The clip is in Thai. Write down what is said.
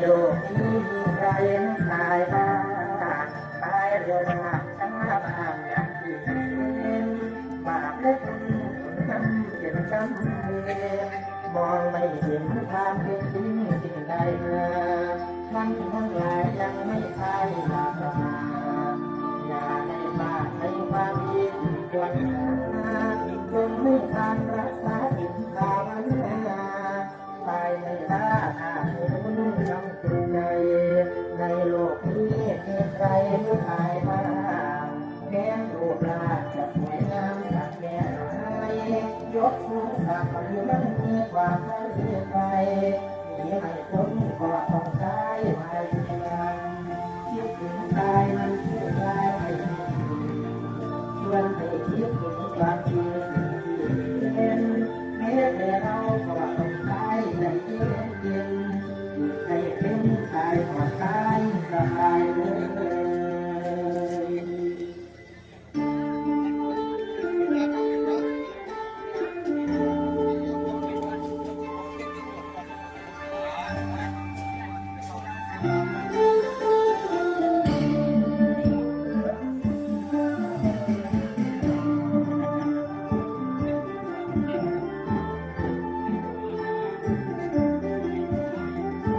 โลกนี้มีใครไม่ตายบ้างตายเร็วมากทั้งบ้านอย่างที่เห็นบาปและบุญทำเจ็บช้ำเวรมองไม่เห็นความเป็นจริงสิ่งใดท่านทั้งหลายยังไม่ตายหลับตาอย่าได้บาปในความผิดควรจนไม่ทานรักษาศีลภาวนาตายไม่ได้อาจมีบุญนำสู่ใจในโลกนี้มีใครไม่ตายบ้างแม้รูปร่างจะสวยงามสักแค่ไหนยกสูงสักหรือมันมีความไม่ไปหนีไม่พ้นก็ต้องตายไปคิดถึงตายมันชื่อตายไม่ชวนให้คิดถึงความจริงสิ่งที่เห็นแม้แต่เราก็